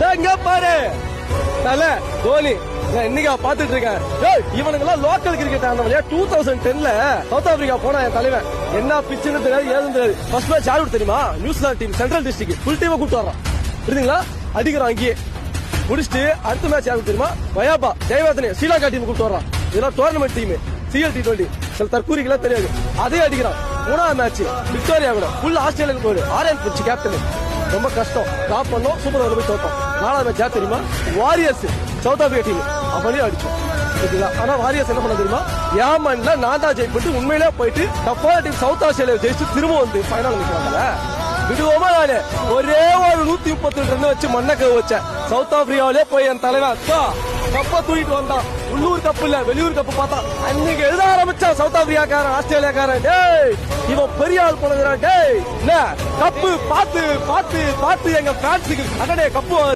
இங்க பாரு தல கோலி இன்னைக்கு பாத்துட்டு இருக்கேன். இவனுங்கெல்லாம் லோக்கல் கிரிக்கெட் ஆனவங்க 2010ல சவுத் ஆப்பிரிக்கா போனா என் தலைவன் என்ன பிச்சுன்னு தெரியாது ஏதும் தெரியாது. ஃபர்ஸ்ட் மேட்ச் யாரு தெரியுமா? New Zealand team central district full டீமை கூப்பிட்டு வர்றான். புரியுதுங்களா? அடிக்கிறான் அங்கேயே முடிச்சுட்டு அடுத்த மேட்ச் யாருக்கு தெரியுமா? வயாபா ஜெயவர்தனே ஸ்ரீலங்கா டீம் கூப்பிட்டு வர்றான். இதெல்லாம் டோர்னமெண்ட் டீம் CL T20 சில தற்கூரிகளா தெரியாது. அதே அடிக்கிறான். மூணாவது மேட்ச் விக்டோரியா கூட ஃபுல் ஆஸ்திரேலியாவுக்கு போயிடு ஆரியன் பிடிச்சி கேப்டன் ரொம்ப கஷ்டம் டிராப் பண்ணோம். சூப்பர் ஓவர் போய் தோத்தோம். நாலாவது மேட்ச் யார் தெரியுமா? வாரியர்ஸ் சவுத் ஆப்பிரிக்கா டீம் அவனையும் அடிச்சோம். ஆனா வாரியர்ஸ் என்ன பண்ண தெரியுமா? ஏமன்ல நான் தான் ஜெயிப்பிட்டு உண்மையிலே போயிட்டு டஃப்பான டீம் சவுத் ஆஸ்திரேலியா ஜெயிச்சு திரும்ப வந்து ஃபைனல் நிக்கிறாங்கல்ல. விடுவோமா? நானு ஒரே ஒரு 132 ரன் வச்சு மண்ணக்க வச்சேன். சவுத் ஆப்பிரிக்காவிலே போய் என் தலைவன் கப்ப தூக்கிட்டு வந்தான். உள்ளூர் கப்பு இல்ல வெளியூர் கப்பு பார்த்தா அன்னைக்கு எழுத ஆரம்பிச்சான் சவுத் ஆப்பிரிக்காக்காரன் ஆஸ்திரேலியாக்காரன். டேய் இவன் பெரிய ஆள் போனதுடா. டேய் என்ன கப்பு பார்த்து பார்த்து பார்த்து எங்க பிரான்ஸுக்கு அடடே கப்பு